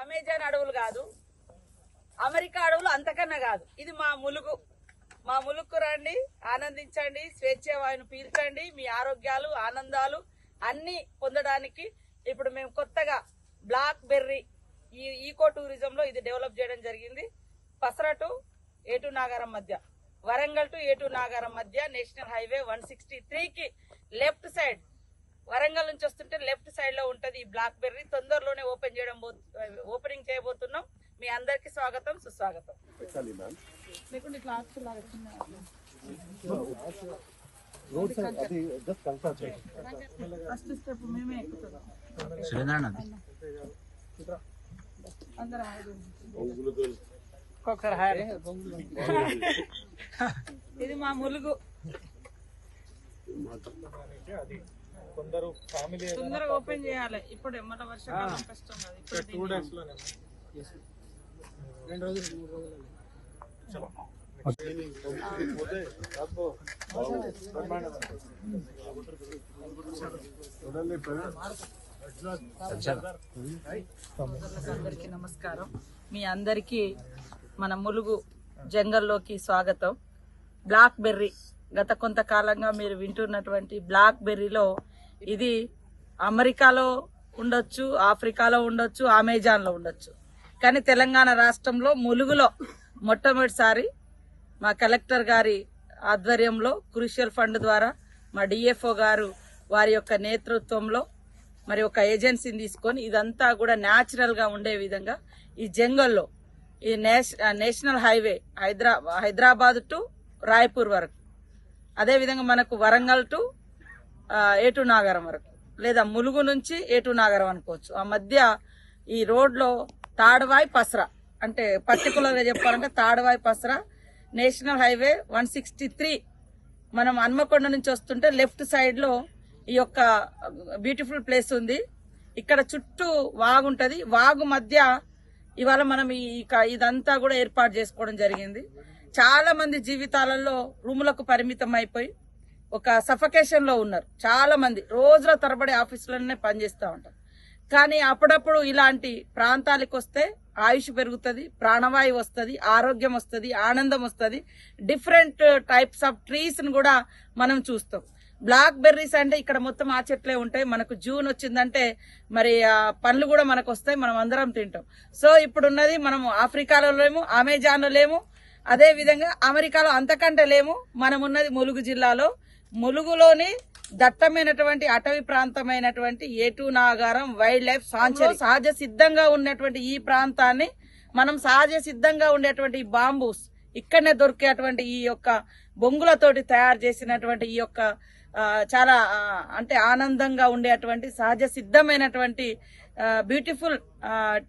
Amazon అడవులు కాదు, America అడవులు అంతకన్నా కాదు. ఇది మా ములుగు. మా ములుగుకు రండి, ఆనందించండి, స్వేచ్ఛ వాయువును పీల్చండి. మీ ఆరోగ్యాలు ఆనందాలు అన్ని పొందడానికి ఇప్పుడు మేము కొత్తగా బ్లాక్ బెర్రీ ఈ ఈకో టూరిజం లో ఇది డెవలప్ చేయడం జరిగింది. పసరా టు ఏటు నాగారం మధ్య, వరంగల్ టు ఏటు నాగారం మధ్య నేషనల్ హైవే 163కి లెఫ్ట్ సైడ్, వరంగల్ నుంచి వస్తుంటే లెఫ్ట్ సైడ్ లో ఉంటది ఈ బ్లాక్ బెర్రీ. తొందరలోనే ఓపెనింగ్ చేయబోతున్నాం. మీ అందరికి స్వాగతం, సుస్వాగతం. ఫస్ట్ స్టెప్ మేమే ఎక్కుతున్నాం. ఇది మా ములుగు. తొందరగా ఓపెన్ చేయాలి. ఇప్పుడు ఎమ్మట వర్షాకాలం కష్టం కదా. ఇప్పుడు 2 days లోనే 2 రోజులు 3 రోజులు అందరికీ నమస్కారం. మీ అందరికీ మన ములుగు జంగల్లోకి స్వాగతం. బ్లాక్ బెర్రీ గత కొంతకాలంగా మీరు వింటున్నటువంటి బ్లాక్ బెర్రీలో ఇది అమెరికాలో ఉండొచ్చు, ఆఫ్రికాలో ఉండొచ్చు, అమెజాన్ లో ఉండొచ్చు, కానీ తెలంగాణ రాష్ట్రంలో ములుగులో మొట్టమొదటిసారి మా కలెక్టర్ గారి ఆధ్వర్యంలో క్రూషియల్ ఫండ్ ద్వారా మా డిఎఫ్ఓ గారు వారి యొక్క నేతృత్వంలో మరి ఒక ఏజెన్సీని తీసుకొని ఇదంతా కూడా న్యాచురల్ గా ఉండే విధంగా ఈ జంగల్లో ఈ national highway Hyderabad to Raipur వరకు, అదేవిధంగా మనకు వరంగల్ టు ఏటు నాగారం వరకు, లేదా ములుగు నుంచి ఏటు నాగారం అనుకోవచ్చు. ఆ మధ్య ఈ రోడ్లో తాడవాయి పసరా, అంటే పర్టికులర్ గా చెప్పాలంటే తాడవాయి పసరా నేషనల్ హైవే 163 మనం హన్మకొండ నుంచి వస్తుంటే లెఫ్ట్ సైడ్ లో ఈ యొక్క బ్యూటిఫుల్ ప్లేస్ ఉంది. ఇక్కడ చుట్టూ వాగు ఉంటది. వాగు మధ్య ఇవాళ మనం ఇదంతా కూడా ఏర్పాటు చేసుకోవడం జరిగింది. చాలా మంది జీవితాలలో రూములకు పరిమితం అయిపోయి ఒక సఫకేషన్ లో ఉన్నారు. చాలా మంది రోజుల తరబడి ఆఫీసులనే పనిచేస్తూ ఉంటారు. కానీ అప్పుడప్పుడు ఇలాంటి ప్రాంతాలకు వస్తే ఆయుష్ పెరుగుతుంది, ప్రాణవాయువు వస్తుంది, ఆరోగ్యం వస్తుంది, ఆనందం వస్తుంది. డిఫరెంట్ టైప్స్ ఆఫ్ ట్రీస్ ను కూడా మనం చూస్తాం. బ్లాక్ బెర్రీస్ అంటే ఇక్కడ మొత్తం ఆ చెట్లే ఉంటాయి. మనకు జూన్ వచ్చిందంటే మరి ఆ పండ్లు కూడా మనకు వస్తాయి, మనం అందరం తింటాం. సో ఇప్పుడున్నది మనం ఆఫ్రికాలో లేము, అమెజాన్ లో లేము, అదే విధంగా అమెరికాలో అంతకంటే లేము. మనం ఉన్నది ములుగు జిల్లాలో. ములుగులోని దట్టమైనటువంటి అటవీ ప్రాంతమైనటువంటి ఏటు నాగారం వైల్డ్ లైఫ్ సాంచురీ, సహజ సిద్ధంగా ఉన్నటువంటి ఈ ప్రాంతాన్ని మనం సహజ సిద్ధంగా ఉండేటువంటి ఈ బాంబూస్, ఇక్కడనే దొరికేటువంటి ఈ యొక్క బొంగులతోటి తయారు చేసినటువంటి ఈ యొక్క చాలా అంటే ఆనందంగా ఉండేటువంటి సహజ సిద్ధమైనటువంటి బ్యూటిఫుల్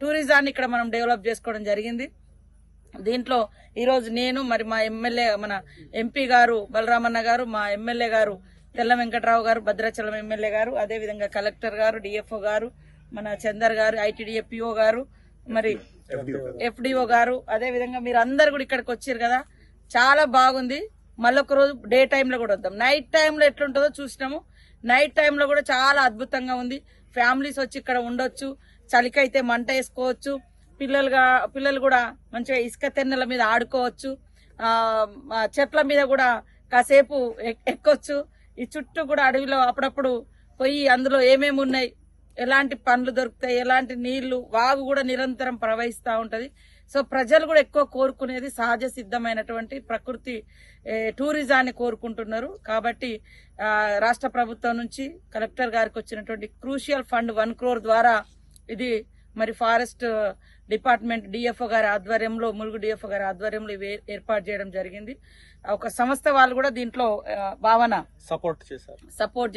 టూరిజాన్ని ఇక్కడ మనం డెవలప్ చేసుకోవడం జరిగింది. దీంట్లో ఈరోజు నేను మరి మా ఎమ్మెల్యే మన ఎంపీ గారు బలరామన్న గారు, మా ఎమ్మెల్యే గారు తెల్ల వెంకట్రావు గారు, భద్రాచలం ఎమ్మెల్యే గారు, అదేవిధంగా కలెక్టర్ గారు, డిఎఫ్ఓ గారు, మన చందర్ గారు, ఐటీడీఏ పిఓ గారు, మరి ఎఫ్డిఓ గారు, అదేవిధంగా మీరు అందరు కూడా ఇక్కడికి వచ్చారు కదా. చాలా బాగుంది. మళ్ళొక రోజు డే టైంలో కూడా వద్దాం. నైట్ టైంలో ఎట్లుంటుందో చూసినాము. నైట్ టైంలో కూడా చాలా అద్భుతంగా ఉంది. ఫ్యామిలీస్ వచ్చి ఇక్కడ ఉండొచ్చు. చలికైతే మంట వేసుకోవచ్చు. పిల్లలు కూడా మంచిగా ఇసుక తెన్నెల మీద ఆడుకోవచ్చు. చెట్ల మీద కూడా కాసేపు ఎక్కొచ్చు. ఈ చుట్టూ కూడా అడవిలో అప్పుడప్పుడు పోయి అందులో ఏమేమి ఉన్నాయి, ఎలాంటి పండ్లు దొరుకుతాయి, ఎలాంటి నీళ్లు, వాగు కూడా నిరంతరం ప్రవహిస్తూ ఉంటది. సో ప్రజలు కూడా ఎక్కువ కోరుకునేది సహజ సిద్ధమైనటువంటి ప్రకృతి టూరిజాన్ని కోరుకుంటున్నారు. కాబట్టి రాష్ట్ర ప్రభుత్వం నుంచి కలెక్టర్ గారికి వచ్చినటువంటి క్రూషియల్ ఫండ్ 1 crore ద్వారా ఇది మరి ఫారెస్ట్ డిపార్ట్మెంట్ డిఎఫ్ఓ గారి ఆధ్వర్యంలో, ములుగు డిఎఫ్ఓ గారి ఆధ్వర్యంలో ఇవి ఏర్పాటు చేయడం జరిగింది. ఒక సంస్థ వాళ్ళు కూడా దీంట్లో భావన సపోర్ట్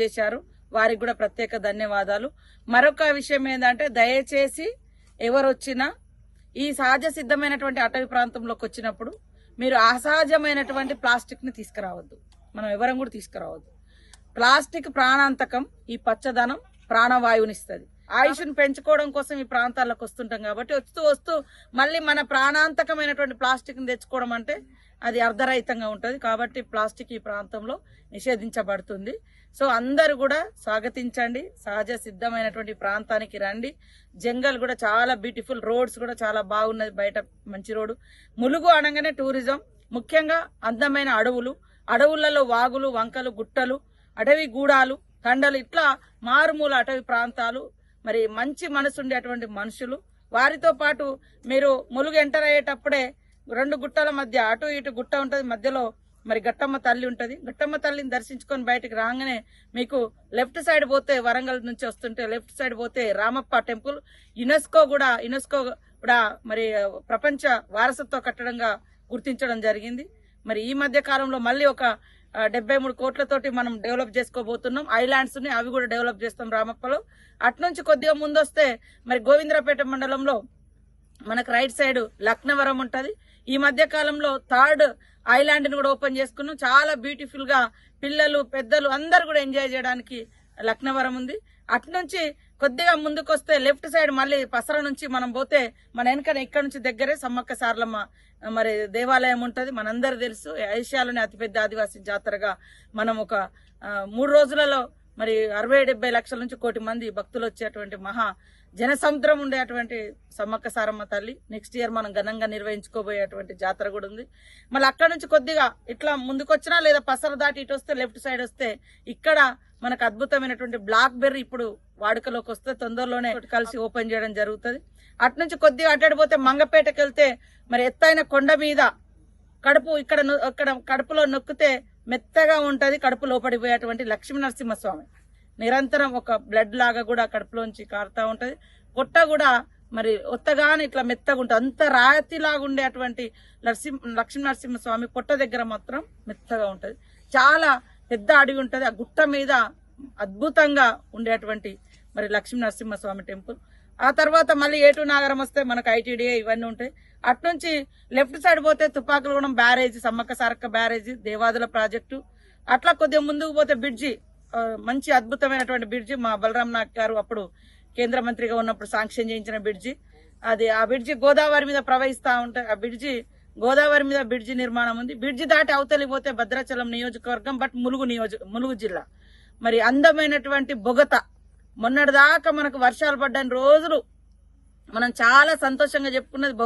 చేశారు. వారికి కూడా ప్రత్యేక ధన్యవాదాలు. మరొక విషయం ఏంటంటే దయచేసి ఎవరు వచ్చినా ఈ సహజ సిద్ధమైనటువంటి అటవీ ప్రాంతంలోకి వచ్చినప్పుడు మీరు అసహజమైనటువంటి ప్లాస్టిక్ ని తీసుకురావద్దు. మనం ఎవరం కూడా తీసుకురావద్దు. ప్లాస్టిక్ ప్రాణాంతకం. ఈ పచ్చదనం ప్రాణవాయువునిస్తుంది. ఆయుష్ను పెంచుకోవడం కోసం ఈ ప్రాంతాలకు వస్తుంటాం కాబట్టి వస్తూ వస్తూ మళ్ళీ మన ప్రాణాంతకమైనటువంటి ప్లాస్టిక్ ని తెచ్చుకోవడం అంటే అది అర్ధరహితంగా ఉంటుంది. కాబట్టి ప్లాస్టిక్ ఈ ప్రాంతంలో నిషేధించబడుతుంది. సో అందరూ కూడా స్వాగతించండి, సహజ సిద్ధమైనటువంటి ప్రాంతానికి రండి. జంగల్ కూడా చాలా బ్యూటిఫుల్, రోడ్స్ కూడా చాలా బాగున్నది, బయట మంచి రోడ్డు. ములుగు అనగానే టూరిజం, ముఖ్యంగా అందమైన అడవులు, అడవులలో వాగులు, వంకలు, గుట్టలు, అటవీ గూడాలు, కండలు, ఇట్లా మారుమూల అటవీ ప్రాంతాలు, మరి మంచి మనసు ఉండేటువంటి మనుషులు. వారితో పాటు మీరు ములుగు ఎంటర్ అయ్యేటప్పుడే 2 గుట్టల మధ్య అటు ఇటు గుట్ట ఉంటది, మధ్యలో మరి గట్టమ్మ తల్లి ఉంటది. గట్టమ్మ తల్లిని దర్శించుకొని బయటకు రాగానే మీకు లెఫ్ట్ సైడ్ పోతే, వరంగల్ నుంచి వస్తుంటే లెఫ్ట్ సైడ్ పోతే రామప్ప టెంపుల్, యునెస్కో కూడా మరి ప్రపంచ వారసత్వ కట్టడంగా గుర్తించడం జరిగింది. మరి ఈ మధ్య కాలంలో మళ్ళీ ఒక 73 కోట్లతోటి మనం డెవలప్ చేసుకోబోతున్నాం. ఐలాండ్స్ ని అవి కూడా డెవలప్ చేస్తాం రామప్పలో. అట్నుంచి కొద్దిగా ముందొస్తే మరి గోవిందరాపేట మండలంలో మనకు రైట్ సైడ్ లక్నవరం ఉంటది. ఈ మధ్య కాలంలో 3rd ఐలాండ్ ని కూడా ఓపెన్ చేసుకున్నాం. చాలా బ్యూటిఫుల్ గా పిల్లలు పెద్దలు అందరు కూడా ఎంజాయ్ చేయడానికి లక్నవరం ఉంది. అట్నుంచి కొద్దిగా ముందుకు వస్తే లెఫ్ట్ సైడ్ మళ్ళీ పసర నుంచి మనం పోతే మన వెనక ఇక్కడ నుంచి దగ్గరే సమ్మక్క సారలమ్మ మరి దేవాలయం ఉంటది. మనందరూ తెలుసు, ఏషియాలోనే అతిపెద్ద ఆదివాసీ జాతరగా మనం ఒక 3 రోజులలో మరి 60-70 లక్షల నుంచి 1 కోటి మంది భక్తులు వచ్చేటువంటి మహా జనసముద్రం ఉండేటువంటి సమ్మక్క సారమ్మ తల్లి నెక్స్ట్ ఇయర్ మనం ఘనంగా నిర్వహించుకోబోయేటువంటి జాతర కూడా ఉంది. మళ్ళీ అక్కడ నుంచి కొద్దిగా ఇట్లా ముందుకొచ్చినా లేదా పసర దాటి ఇటు వస్తే లెఫ్ట్ సైడ్ వస్తే ఇక్కడ మనకు అద్భుతమైనటువంటి బ్లాక్ బెర్రీ ఇప్పుడు వాడుకలోకి వస్తే తొందరలోనే కలిసి ఓపెన్ చేయడం జరుగుతుంది. అటు నుంచి కొద్దిగా అడ్డాడిపోతే మంగపేటకి వెళ్తే మరి ఎత్తైన కొండ మీద కడుపు ఇక్కడ కడుపులో నొక్కితే మెత్తగా ఉంటది, కడుపు లోపడిపోయేటువంటి లక్ష్మీ నరసింహస్వామి నిరంతరం ఒక బ్లడ్ లాగా కూడా కడుపులోంచి కారుతా ఉంటది. పొట్ట కూడా మరి ఒత్తగానే ఇట్లా మెత్తగా ఉంటుంది, అంత రాతిలాగా ఉండేటువంటి లక్ష్మీ నరసింహస్వామి పొట్ట దగ్గర మాత్రం మెత్తగా ఉంటది. చాలా పెద్ద అడవి ఉంటది. ఆ గుట్ట మీద అద్భుతంగా ఉండేటువంటి మరి లక్ష్మీ నరసింహస్వామి టెంపుల్. ఆ తర్వాత మళ్ళీ ఏటూ నాగరం వస్తే మనకు ఐటీడీఏ ఇవన్నీ ఉంటాయి. అట్నుంచి లెఫ్ట్ సైడ్ పోతే Tupakulagudem barrage, Sammakka Sarakka barrage, Devadula project. అట్లా కొద్దిగా ముందుకు పోతే బ్రిడ్జి, మంచి అద్భుతమైనటువంటి బ్రిడ్జి మా బలరాం నాయక్ గారు అప్పుడు కేంద్ర మంత్రిగా ఉన్నప్పుడు శాంక్షన్ చేయించిన బ్రిడ్జి. అది ఆ బ్రిడ్జి గోదావరి మీద ప్రవహిస్తా ఉంటాయి. ఆ బ్రిడ్జి గోదావరి మీద బ్రిడ్జి నిర్మాణం ఉంది. బ్రిడ్జి దాటి అవతలి పోతే భద్రాచలం నియోజకవర్గం, బట్ ములుగు జిల్లా. మరి అందమైనటువంటి బొగత, మొన్నటిదాకా మనకు వర్షాలు పడ్డని రోజులు మనం చాలా సంతోషంగా చెప్పుకున్నది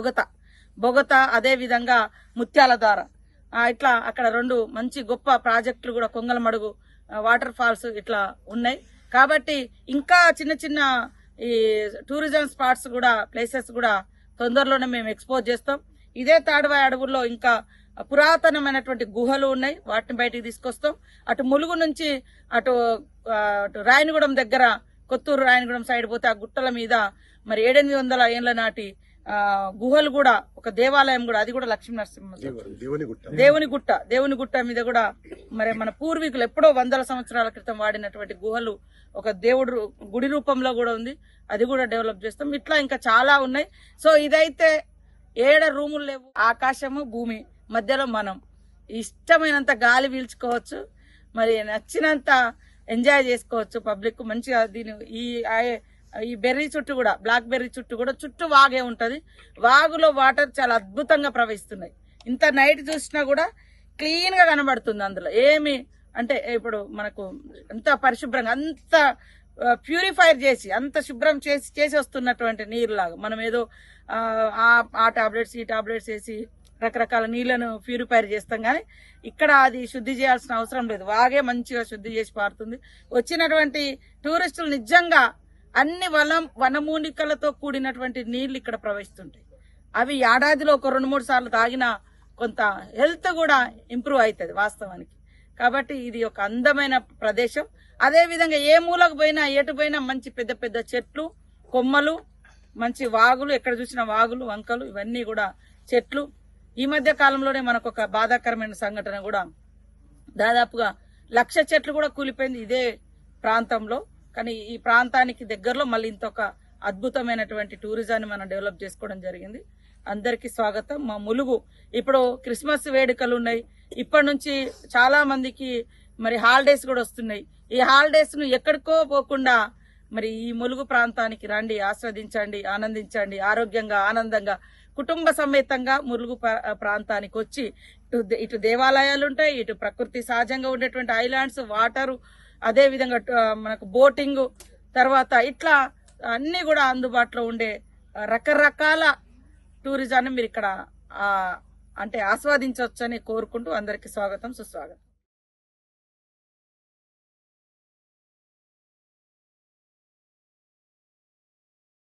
బొగత. అదే విధంగా ముత్యాల దార, ఇట్లా అక్కడ 2 మంచి గొప్ప ప్రాజెక్టులు కూడా, కొంగలమడుగు వాటర్ ఫాల్స్ ఇట్లా ఉన్నాయి. కాబట్టి ఇంకా చిన్న చిన్న ఈ టూరిజం స్పాట్స్ కూడా, ప్లేసెస్ కూడా తొందరలోనే మేము ఎక్స్పోజ్ చేస్తాం. ఇదే తాడువాయి అడవుల్లో ఇంకా పురాతనమైనటువంటి గుహలు ఉన్నాయి, వాటిని బయటికి తీసుకొస్తాం. అటు ములుగు నుంచి అటు రాయనగూడెం దగ్గర, కొత్తూరు రాయనగూడెం సైడ్ పోతే ఆ గుట్టల మీద మరి 700-800 ఏళ్ల నాటి గుహలు కూడా, ఒక దేవాలయం కూడా, అది కూడా లక్ష్మీ నరసింహ దేవుని గుట్ట మీద కూడా మరి మన పూర్వీకులు ఎప్పుడో 100 సంవత్సరాల క్రితం వాడినటువంటి గుహలు ఒక దేవుడు గుడి రూపంలో కూడా ఉంది, అది కూడా డెవలప్ చేస్తాం. ఇట్లా ఇంకా చాలా ఉన్నాయి. సో ఇదైతే 7 రూములు లేవు, ఆకాశము భూమి మధ్యలో మనం ఇష్టమైనంత గాలి పీల్చుకోవచ్చు, మరి నచ్చినంత ఎంజాయ్ చేసుకోవచ్చు. పబ్లిక్ మంచిగా ఈ బెర్రీ చుట్టూ కూడా, బ్లాక్ బెర్రీ చుట్టూ కూడా చుట్టూ వాగే ఉంటది. వాగులో వాటర్ చాలా అద్భుతంగా ప్రవహిస్తున్నాయి. ఇంత నైట్ చూసినా కూడా క్లీన్ గా కనబడుతుంది. అందులో ఏమి అంటే ఇప్పుడు మనకు అంత పరిశుభ్రంగా, అంత ప్యూరిఫైర్ చేసి, అంత శుభ్రం చేసి వస్తున్నటువంటి నీరు లాగా. మనం ఏదో ఆ టాబ్లెట్స్ ఈ టాబ్లెట్స్ వేసి రకరకాల నీళ్లను ప్యూరిఫైర్ చేస్తాం, కానీ ఇక్కడ అది శుద్ధి చేయాల్సిన అవసరం లేదు. వాగే మంచిగా శుద్ధి చేసి పారుతుంది. వచ్చినటువంటి టూరిస్టులు నిజంగా అన్ని వనమూలికలతో కూడినటువంటి నీళ్లు ఇక్కడ ప్రవహిస్తుంటాయి. అవి ఏడాదిలో ఒక 2-3 సార్లు తాగినా కొంత హెల్త్ కూడా ఇంప్రూవ్ అవుతుంది వాస్తవానికి. కాబట్టి ఇది ఒక అందమైన ప్రదేశం. అదే విధంగా ఏ మూలకు పోయినా, ఎటు పోయినా మంచి పెద్ద పెద్ద చెట్లు, కొమ్మలు, మంచి వాగులు, ఎక్కడ చూసిన వాగులు, వంకలు, ఇవన్నీ కూడా చెట్లు. ఈ మధ్య కాలంలోనే మనకు ఒక బాధాకరమైన సంఘటన కూడా, దాదాపుగా 1,00,000 చెట్లు కూడా కూలిపోయింది ఇదే ప్రాంతంలో. కానీ ఈ ప్రాంతానికి దగ్గరలో మళ్ళీ ఇంకొక అద్భుతమైనటువంటి టూరిజాన్ని మనం డెవలప్ చేసుకోవడం జరిగింది. అందరికీ స్వాగతం. మా ములుగు ఇప్పుడు క్రిస్మస్ వేడుకలు ఉన్నాయి. ఇప్పటి నుంచి చాలా మందికి మరి హాలిడేస్ కూడా వస్తున్నాయి. ఈ హాలిడేస్ ను ఎక్కడికో పోకుండా మరి ఈ ములుగు ప్రాంతానికి రండి, ఆస్వాదించండి, ఆనందించండి, ఆరోగ్యంగా ఆనందంగా కుటుంబ సమేతంగా ములుగు ప్రాంతానికి వచ్చి ఇటు దేవాలయాలు ఉంటాయి, ఇటు ప్రకృతి సహజంగా ఉండేటువంటి ఐలాండ్స్, వాటరు, అదే విధంగా మనకు బోటింగ్, తర్వాత ఇట్లా అన్ని కూడా అందుబాటులో ఉండే రకరకాల టూరిజాన్ని మీరు ఇక్కడ అంటే ఆస్వాదించవచ్చని కోరుకుంటూ అందరికీ స్వాగతం, సుస్వాగతం.